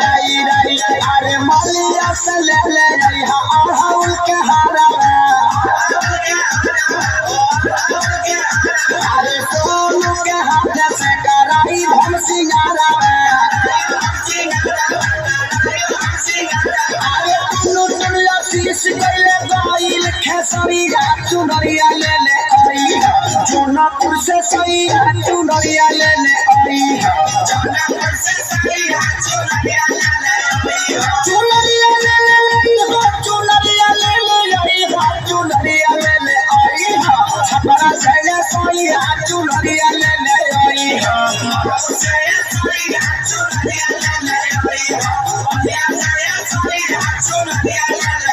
अरे मलिया से ले ले अड़हुल के हारा अरे सोनू के हाथ से कराई हम सिंगारा अरे तू दुनिया तीस गईले गाइल खेसरिया चुनरिया ले ले आई जौनापुर से सैया चुनरिया ले ले आई जौनापुर से सैया चुनरिया ले ले चुनरिया ले ले चुनरिया ले ले चुनरिया ले ले आई छपरा सैया सैया चुनरिया ले ले आई चुनरिया ले ले आई चुनरिया ले ले